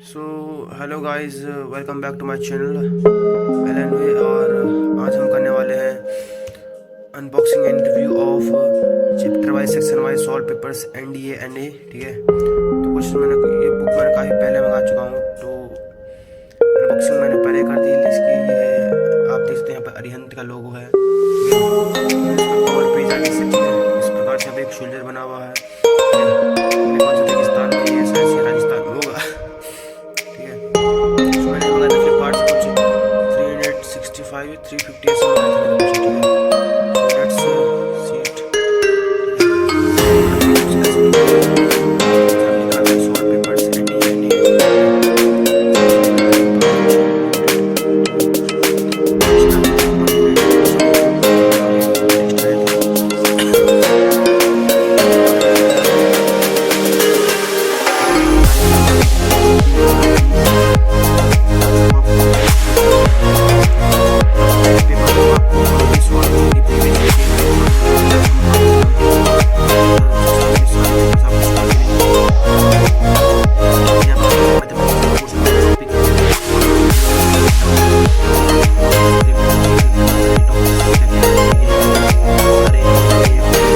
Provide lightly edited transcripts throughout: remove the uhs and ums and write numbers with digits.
So hello guys, welcome back to my channel एलएनवे। और आज हम करने वाले हैं unboxing and review of chapter wise section wise solved papers NDA NA. ठीक है, तो क्वेश्चन ये बुक मैंने काफ़ी पहले मंगा चुका हूँ, तो अनबॉक्सिंग मैंने पहले कर दी। इसकी ये आप देख सकते हैं यहाँ पर अरिहंत का लोगो है। ठीक है, और इसका कवर पेज आगे से ठीक है इस प्रकार से यहाँ पे एक शोल्डर बना हुआ है। ठीक है, ये कौन सा रेगिस्तान में, ये शायद से राजस्थान में होगा। ठीक है, तो मैंने मंगाया था फ्लिपकार्ट से कुछ 365 350 ऐसे मंगाए थे मैंने कुछ। ठीक है, सो लेट्स सी इट। ठीक है, ये कुछ ऐसे दिखेगा, जहाँ लिखा है सॉल्व पेपर्स एनडीए एनए। ठीक है, सो यहाँ पे ऊपर तो इसका डॉक्यूमेंट है कुछ भी, और ये टेक्स्ट है। ठीक है, तो ये पेपर को आपको ऑलरेडी सॉल्व करने की प्रीवियस वीडियो में समझा चुका हूँ कि जिस सारे पेपर्स आपको सॉल्व करेंगे। यहाँ पर मैथमेटिक्स का पोर्शन वाला टॉपिक है, और देख सकते हैं वीडियो में कि सारे टॉपिक्स क्या क्या दिए गए हैं, सारे ये प्रोसेसिंग है। तो ये देखिए क्वेश्चन सारे यहाँ पे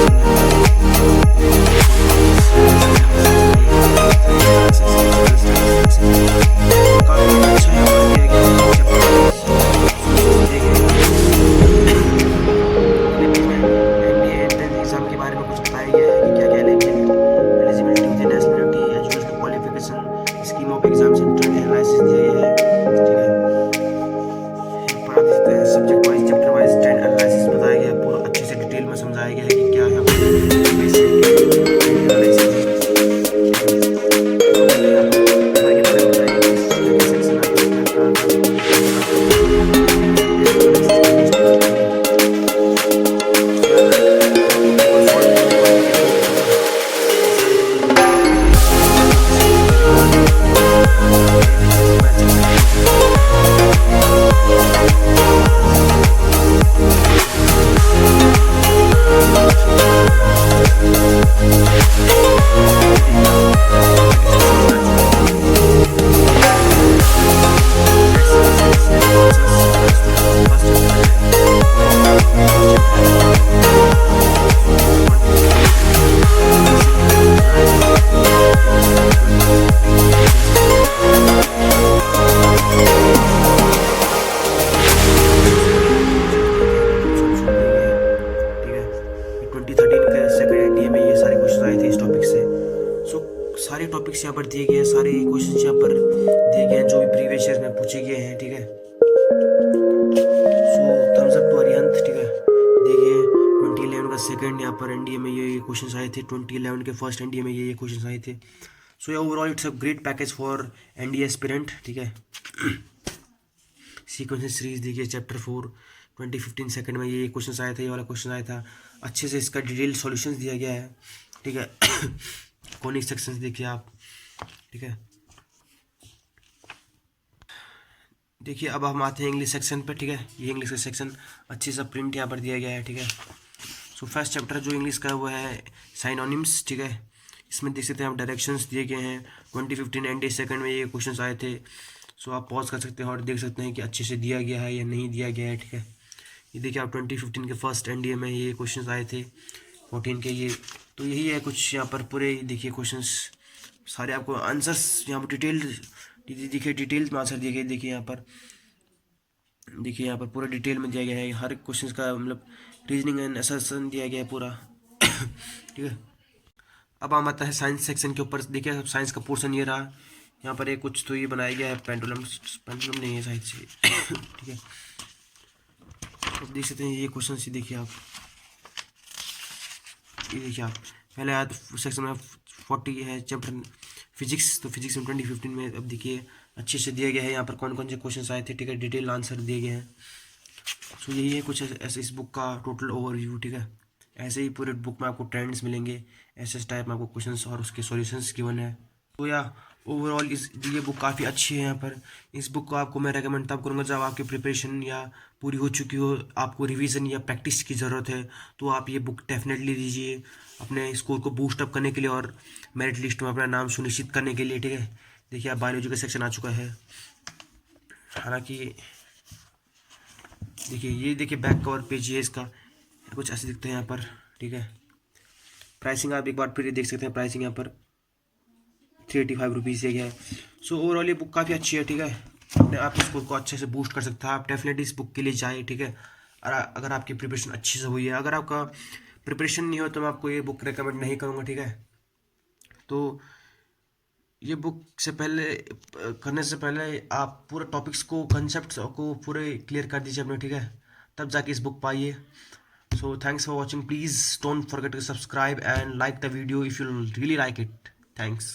समझाए गए हैं, सारे एनालिसिस तो काफ़ी अच्छा यहाँ पर दिया गया है। चैप्टर वाइज सॉल्यूशंस दिए गए हैं। अगले पेज में एनडीए एंट्रेंस एग्जाम के बारे में कुछ बताया गया है कि क्या क्या एलिजिबिलिटी होती है, nationality, educational qualification, scheme of exam centre analysis दिया गया है। ठीक है, यहाँ पर आप देख सकते हैं subject wise chapter wise 10 analysis बताया गया है, पूरा अच्छे से डिटेल में समझाया गया है कि क्या यहाँ पर बेसिक एनालिसिस है। ठीक है, टोटल यहाँ पर पेपर के बारे में बताया गया, किस क्या क्या सेक्शन आते हैं, क्या कहाँ कहाँ क्वेश्चन आते हैं, डिटेल एनालिसिस करके स्टार्ट करेंगे। सो यहाँ पर आपको पेपर सॉल्व करने के बाद देखिए दो पेपर है, ये सारे पेपर दो पेपर हैं। ठीक है, अच्छे से देखिए यहाँ पर ये देखिए इसको मैं अच्छे से डिटेल में समझा रहा हूँ। ये देखिए आप, मैं पहले से समझा चुका हूँ। सो लेट्स सी इसमें कौन सा फर्स्ट चैप्टर है, फर्स्ट चैप्टर है जो 2015 में बेसिक एनालिसिस बनाया गया है। फिर उसके बाद 2015 में ये बेसिक एनालिसिस बनाया गया है। फिर उसके बाद 2016 दिए गए हैं, 2017 दिए गए हैं। ठीक है, ये 2013 के सेकंड एनडीए में ये सारे क्वेश्चन आए थे इस टॉपिक से। सो सारे टॉपिक्स यहाँ पर दिए गए हैं, सारे क्वेश्चन यहाँ पर दिए गए हैं जो भी प्रीवियस ईयर में पूछे गए हैं। ठीक है, so thumbs up to Arihant. ठीक है, देखिए 2011 का सेकंड यहाँ पर एनडीए में ये क्वेश्चन आए थे, 2011 के फर्स्ट एनडीए में ये क्वेश्चन आए थे। सो ये overall it's a great package for NDA aspirant. ठीक है, सीक्वेंस सीरीज देखिए चैप्टर 4 2015 सेकंड में ये क्वेश्चन आया था, ये वाला क्वेश्चन आया था। अच्छे से इसका डिटेल सॉल्यूशंस दिया गया है। ठीक है, कॉनिक सेक्शंस देखिए आप। ठीक है, देखिए अब हम आते हैं इंग्लिश सेक्शन पर। ठीक है, ये इंग्लिश का सेक्शन अच्छे से प्रिंट यहाँ पर दिया गया है। ठीक है, सो फर्स्ट चैप्टर जो इंग्लिश का वो है साइनोनिम्स। ठीक है, इसमें देख सकते हैं आप डायरेक्शंस दिए गए हैं, 2015 एनडीए सेकंड में ये क्वेश्चन आए थे। सो आप पॉज कर सकते हैं और देख सकते हैं कि अच्छे से दिया गया है या नहीं दिया गया है। ठीक है, ये देखिए आप 2015 के फर्स्ट एनडीए में ये क्वेश्चंस आए थे 14 के। ये तो यही है कुछ यहाँ पर पूरे देखिए क्वेश्चंस सारे आपको आंसर्स यहाँ पर देखिए डिटेल में आंसर दिए गए। देखिए यहाँ पर, देखिए यहाँ पर पूरा डिटेल में दिया गया है, हर क्वेश्चंस का मतलब रीजनिंग एंड असर्शन दिया गया है पूरा। ठीक है, अब हम आता है साइंस सेक्शन के ऊपर। देखिए अब साइंस का पोर्शन ये रहा, यहाँ पर एक कुछ तो ये बनाया गया है पेंडुलम, पेंडुलम नहीं है शायद से। ठीक है, अब देख सकते हैं ये क्वेश्चन से देखिए आप, ये देखिए आप पहले आया तो सेक्शन में 40 है चैप्टर फिजिक्स, तो फिजिक्स में 2015 में अब देखिए अच्छे से दिया गया है यहाँ पर कौन कौन से क्वेश्चन आए थे। ठीक है, डिटेल आंसर दिए गए हैं। सो यही है कुछ ऐसे इस बुक का टोटल ओवरव्यू। ठीक है, ऐसे ही पूरे बुक में आपको ट्रेंड्स मिलेंगे, ऐसे टाइप में आपको क्वेश्चंस और उसके सॉल्यूशंस गिवन है। तो या ओवरऑल इस ये बुक काफ़ी अच्छी है। यहाँ पर इस बुक को आपको मैं रेकमेंड तब करूँगा जब आपकी प्रिपरेशन या पूरी हो चुकी हो, आपको रिवीजन या प्रैक्टिस की ज़रूरत है, तो आप ये बुक डेफिनेटली लीजिए अपने स्कोर को बूस्ट अप करने के लिए और मेरिट लिस्ट में अपना नाम सुनिश्चित करने के लिए। ठीक है, देखिए, आप बायोलॉजी का सेक्शन आ चुका है। हालांकि देखिए, ये देखिए बैक कवर पेज है इसका, कुछ ऐसे दिखते हैं यहाँ पर। ठीक है, प्राइसिंग आप एक बार फिर देख सकते हैं। प्राइसिंग यहाँ पर 385 रुपीज़ दिया गया है। सो ओवरऑल ये बुक काफ़ी अच्छी है। ठीक है, अपने आप इस बुक को अच्छे से बूस्ट कर सकता है। आप डेफिनेटली इस बुक के लिए जाएँ। ठीक है, और अगर आपकी प्रिपरेशन अच्छी से हुई है, अगर आपका प्रिपरेशन नहीं हो तो मैं आपको ये बुक रिकमेंड नहीं करूँगा। ठीक है, तो ये बुक से पहले करने से पहले आप पूरे टॉपिक्स को, कंसेप्ट को पूरे क्लियर कर दीजिए अपने। ठीक है, तब जाके इस बुक पाइए। So thanks for watching. Please don't forget to subscribe and like the video if you really like it. Thanks.